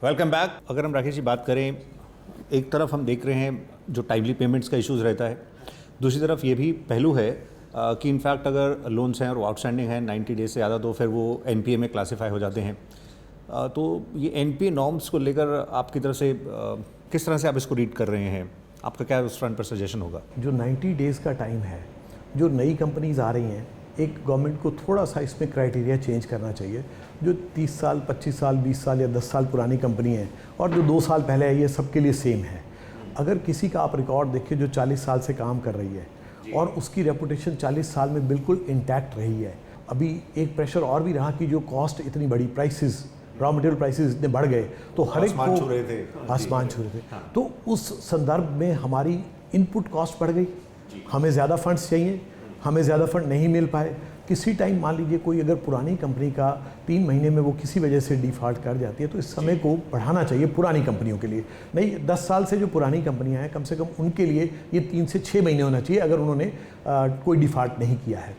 Welcome back. अगर हम राकेश जी बात करें, एक तरफ हम देख रहे हैं जो टाइमली पेमेंट्स का इश्यूज़ रहता है, दूसरी तरफ ये भी पहलू है कि इनफैक्ट अगर लोन्स हैं और आउटस्टैंडिंग हैं 90 डेज से ज़्यादा तो फिर वो एनपीए में क्लासीफाई हो जाते हैं। तो ये एनपीए नॉर्म्स को लेकर आपकी तरफ से किस तरह से आप इसको रीड कर रहे हैं? आपका क्या उस फ्रंट पर सजेशन होगा? जो 90 डेज़ का टाइम है, जो नई कंपनीज आ रही हैं, एक गवर्नमेंट को थोड़ा सा इसमें क्राइटेरिया चेंज करना चाहिए। जो 30 साल, 25 साल, 20 साल या 10 साल पुरानी कंपनी है और जो 2 साल पहले है, ये सबके लिए सेम है। अगर किसी का आप रिकॉर्ड देखिए जो 40 साल से काम कर रही है और उसकी रेपुटेशन 40 साल में बिल्कुल इंटैक्ट रही है, अभी एक प्रेशर और भी रहा कि जो कॉस्ट इतनी बड़ी, प्राइसेस, रॉ मटेरियल प्राइसेस इतने बढ़ गए तो हर एक को आसमान छू रहे थे। तो उस संदर्भ में हमारी इनपुट कॉस्ट बढ़ गई, हमें ज़्यादा फंड्स चाहिए, हमें ज़्यादा फंड नहीं मिल पाए। किसी टाइम मान लीजिए कोई अगर पुरानी कंपनी का 3 महीने में वो किसी वजह से डिफ़ॉल्ट कर जाती है तो इस समय को बढ़ाना चाहिए पुरानी कंपनियों के लिए। नहीं, 10 साल से जो पुरानी कंपनियां हैं कम से कम उनके लिए ये 3 से 6 महीने होना चाहिए अगर उन्होंने कोई डिफ़ॉल्ट नहीं किया है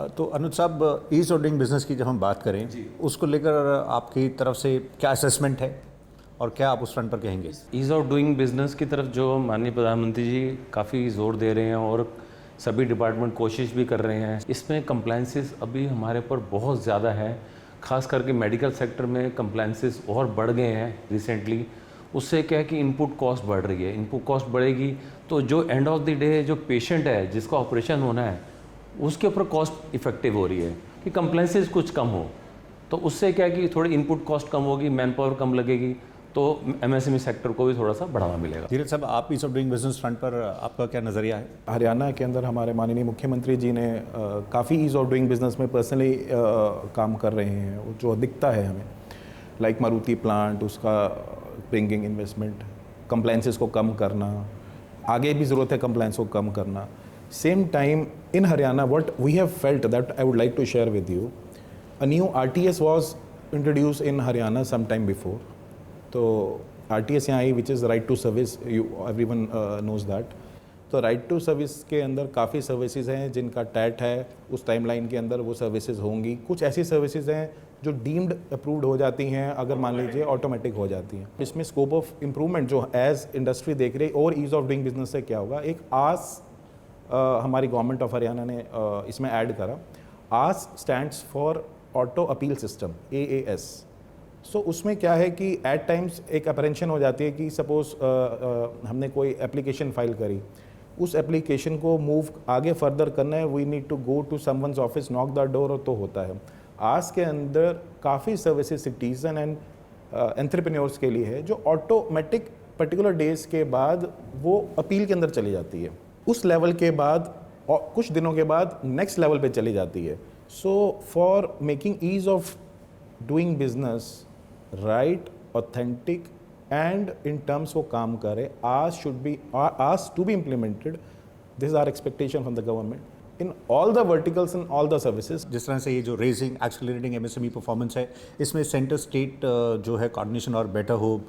तो अनुज साहब, ईज ऑफ डूइंग बिजनेस की जब हम बात करें उसको लेकर आपकी तरफ से क्या असेसमेंट है और क्या आप उस फ्रंट पर कहेंगे? ईज़ ऑफ डूइंग बिजनेस की तरफ जो माननीय प्रधानमंत्री जी काफ़ी ज़ोर दे रहे हैं और सभी डिपार्टमेंट कोशिश भी कर रहे हैं। इसमें कंप्लायंसेस अभी हमारे पर बहुत ज़्यादा है, खास करके मेडिकल सेक्टर में कंप्लायंसेस और बढ़ गए हैं रिसेंटली। उससे क्या है कि इनपुट कॉस्ट बढ़ रही है। इनपुट कॉस्ट बढ़ेगी तो जो एंड ऑफ द डे जो पेशेंट है जिसका ऑपरेशन होना है उसके ऊपर कॉस्ट इफेक्टिव हो रही है कि कंप्लायंसेस कुछ कम हो, तो उससे क्या है कि थोड़ी इनपुट कॉस्ट कम होगी, मैन पावर कम लगेगी, तो एमएसएमई सेक्टर को भी थोड़ा सा बढ़ावा मिलेगा। धीरज साहब, आप ease of doing business front पर आपका क्या नज़रिया है? हरियाणा के अंदर हमारे माननीय मुख्यमंत्री जी ने काफ़ी ईज़ ऑफ डूइंग बिजनेस में पर्सनली काम कर रहे हैं, जो दिखता है हमें, लाइक मारुति प्लांट, उसका ब्रिंगिंग इन्वेस्टमेंट, कंप्लायंसेस को कम करना, आगे भी ज़रूरत है कंप्लायंस को कम करना। Same time in Haryana what we have felt that I would like to share with you, a new RTS was introduce in Haryana some time before. तो आरटीएस यहाँ आई which is right to service, you everyone knows that. तो right to service के अंदर काफ़ी services हैं जिनका TET है, उस टाइमलाइन के अंदर वो सर्विसेज होंगी। कुछ ऐसी सर्विसेज हैं जो डीम्ड अप्रूव्ड हो जाती हैं, अगर मान लीजिए ऑटोमेटिक हो जाती हैं। इसमें स्कोप ऑफ इम्प्रूवमेंट जो एज इंडस्ट्री देख रही और ईज़ ऑफ डूइंग बिजनेस से क्या होगा, एक आस हमारी गवर्नमेंट ऑफ हरियाणा ने इसमें ऐड करा। AAS stands for auto appeal system, AAS। So उसमें क्या है कि एट टाइम्स एक अप्रेंशन हो जाती है कि सपोज़ हमने कोई एप्लीकेशन फाइल करी, उस एप्लीकेशन को मूव आगे फर्दर करना है, we need to go to someone's office, knock the door, तो होता है। आज के अंदर काफ़ी सर्विसेज सिटीजन एंड एंटरप्रेन्योर्स के लिए है जो ऑटोमेटिक पर्टिकुलर डेज के बाद वो अपील के अंदर चली जाती है, उस लेवल के बाद और कुछ दिनों के बाद नेक्स्ट लेवल पे चली जाती है। So for making ease of doing business right, authentic and in terms वो काम करे, आज to be implemented, this are expectation from the government in all the verticals and all the services. जिस तरह से ये जो रेजिंग एक्सेलरेटिंग एमएसएमई परफॉर्मेंस है, इसमें सेंटर स्टेट जो है कोऑर्डिनेशन और बेटर हो,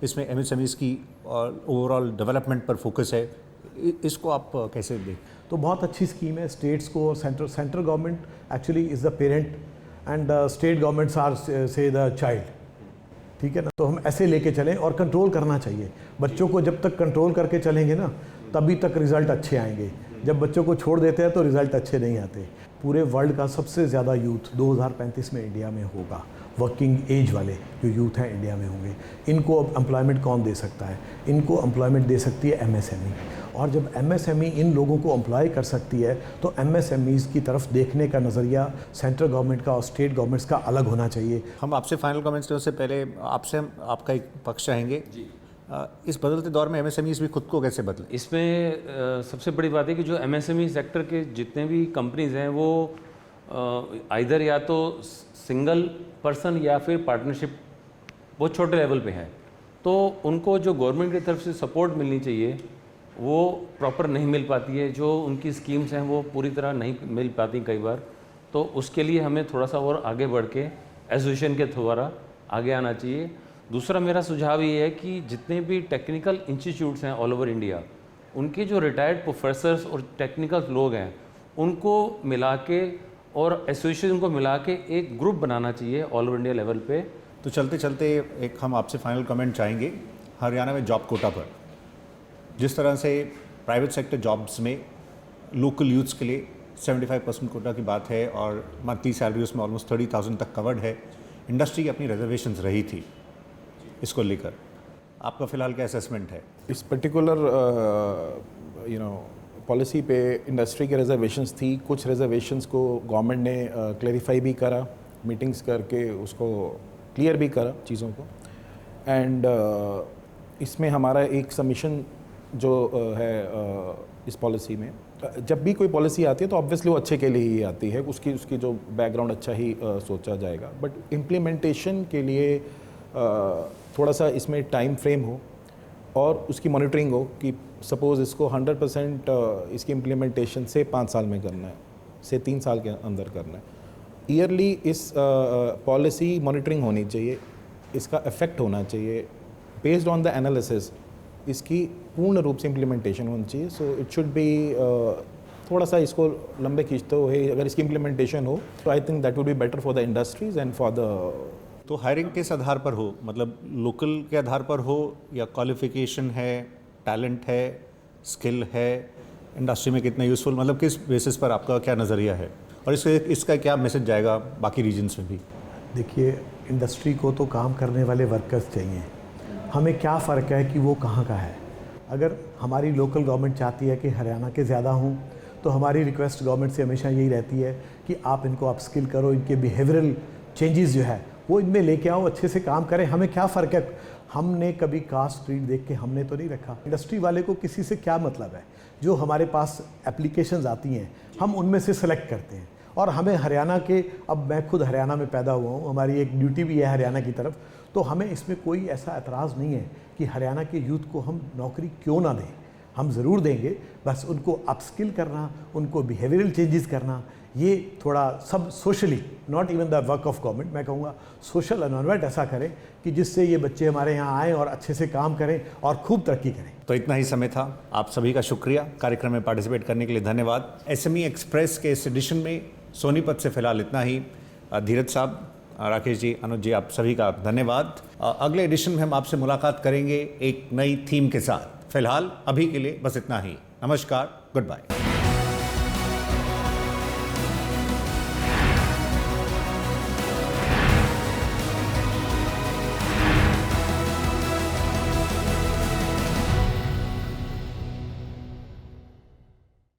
इसमें एमएसएमईज की ओवरऑल डेवलपमेंट पर फोकस है, इसको आप कैसे दें? तो बहुत अच्छी स्कीम है। स्टेट्स को central government actually is the parent and state governments are से द चाइल्ड, ठीक है ना। तो हम ऐसे लेके चलें और कंट्रोल करना चाहिए बच्चों को। जब तक कंट्रोल करके चलेंगे ना तभी तक रिज़ल्ट अच्छे आएंगे। जब बच्चों को छोड़ देते हैं तो रिज़ल्ट अच्छे नहीं आते। पूरे वर्ल्ड का सबसे ज़्यादा यूथ 2035 में इंडिया में होगा। वर्किंग एज वाले जो यूथ हैं इंडिया में होंगे। इनको अब एम्प्लॉयमेंट कौन दे सकता है? इनको एम्प्लॉयमेंट दे सकती है एमएसएमई। और जब एमएसएमई इन लोगों को एम्प्लॉय कर सकती है तो एमएसएमईज़ की तरफ देखने का नज़रिया सेंट्रल गवर्नमेंट का और स्टेट गवर्नमेंट्स का अलग होना चाहिए। हम आपसे फाइनल कमेंट्स करने से पहले आपसे आपका एक पक्ष चाहेंगे जी। इस बदलते दौर में एमएसएमईज़ भी खुद को कैसे बदले? इसमें सबसे बड़ी बात है कि जो एमएसएमई सेक्टर के जितने भी कंपनीज हैं वो आइदर या तो सिंगल पर्सन या फिर पार्टनरशिप बहुत छोटे लेवल पे हैं, तो उनको जो गवर्नमेंट की तरफ से सपोर्ट मिलनी चाहिए वो प्रॉपर नहीं मिल पाती है। जो उनकी स्कीम्स हैं वो पूरी तरह नहीं मिल पाती कई बार। तो उसके लिए हमें थोड़ा सा और आगे बढ़ के एसोसिएशन के द्वारा आगे आना चाहिए। दूसरा मेरा सुझाव ये है कि जितने भी टेक्निकल इंस्टीट्यूट्स हैं ऑल ओवर इंडिया, उनके जो रिटायर्ड प्रोफेसर्स और टेक्निकल लोग हैं उनको मिला के और एसोसिएशन को मिला के एक ग्रुप बनाना चाहिए ऑल ओवर इंडिया लेवल पे, तो चलते चलते एक हम आपसे फाइनल कमेंट चाहेंगे हरियाणा में जॉब कोटा पर। जिस तरह से प्राइवेट सेक्टर जॉब्स में लोकल यूथ्स के लिए 75% कोटा की बात है और मंथली सैलरी उसमें ऑलमोस्ट 30,000 तक कवर्ड है। इंडस्ट्री की अपनी रिजर्वेशंस रही थी, इसको लेकर आपका फ़िलहाल क्या असेसमेंट है? इस पर्टिकुलर पॉलिसी पे इंडस्ट्री के रिजर्वेशंस थी। कुछ रिजर्वेशंस को गवर्नमेंट ने क्लेरिफाई भी करा, मीटिंग्स करके उसको क्लियर भी करा चीज़ों को। एंड इसमें हमारा एक सबमिशन जो है इस पॉलिसी में, जब भी कोई पॉलिसी आती है तो ऑब्वियसली वो अच्छे के लिए ही आती है, उसकी जो बैकग्राउंड अच्छा ही सोचा जाएगा। बट इम्प्लीमेंटेशन के लिए थोड़ा सा इसमें टाइम फ्रेम हो और उसकी मॉनिटरिंग हो कि सपोज़ इसको 100% इसकी इम्प्लीमेंटेशन से 5 साल में करना है, से 3 साल के अंदर करना है। ईयरली इस पॉलिसी मॉनिटरिंग होनी चाहिए, इसका इफेक्ट होना चाहिए, बेस्ड ऑन द एनालिसिस इसकी पूर्ण रूप से इम्प्लीमेंटेशन होनी चाहिए। सो इट शुड बी थोड़ा सा इसको लंबे खींचते हुए अगर इसकी इम्प्लीमेंटेशन हो तो I think that would be better for the industries and for the. तो हायरिंग किस आधार पर हो, मतलब लोकल के आधार पर हो या क्वालिफिकेशन है, टैलेंट है, स्किल है, इंडस्ट्री में कितना यूज़फुल, मतलब किस बेसिस पर आपका क्या नज़रिया है और इसका क्या मैसेज जाएगा बाकी रीजन्स में भी? देखिए, इंडस्ट्री को तो काम करने वाले वर्कर्स चाहिए, हमें क्या फ़र्क है कि वो कहाँ का है। अगर हमारी लोकल गवर्नमेंट चाहती है कि हरियाणा के ज़्यादा हों तो हमारी रिक्वेस्ट गवर्नमेंट से हमेशा यही रहती है कि आप इनको अपस्किल करो, इनके बिहेवियरल चेंजेस जो है वो इनमें लेके आओ, अच्छे से काम करें। हमें क्या फ़र्क है, हमने कभी कास्ट क्रीड देख के हमने तो नहीं रखा। इंडस्ट्री वाले को किसी से क्या मतलब है, जो हमारे पास एप्लीकेशंस आती हैं हम उनमें से सेलेक्ट करते हैं। और हमें हरियाणा के, अब मैं खुद हरियाणा में पैदा हुआ हूँ, हमारी एक ड्यूटी भी है हरियाणा की तरफ, तो हमें इसमें कोई ऐसा एतराज़ नहीं है कि हरियाणा के यूथ को हम नौकरी क्यों ना दें, हम ज़रूर देंगे। बस उनको अपस्किल करना, उनको बिहेवियरल चेंजेस करना, ये थोड़ा सब socially, not even the work of government, मैं कहूँगा सोशल एनवायरनमेंट ऐसा करें कि जिससे ये बच्चे हमारे यहाँ आएँ और अच्छे से काम करें और खूब तरक्की करें। तो इतना ही समय था, आप सभी का शुक्रिया कार्यक्रम में पार्टिसिपेट करने के लिए, धन्यवाद। SME एक्सप्रेस के इस एडिशन में सोनीपत से फिलहाल इतना ही। धीरज साहब, राकेश जी, अनुज जी, आप सभी का धन्यवाद। अगले एडिशन में हम आपसे मुलाकात करेंगे एक नई थीम के साथ। फिलहाल अभी के लिए बस इतना ही। नमस्कार, गुड बाय।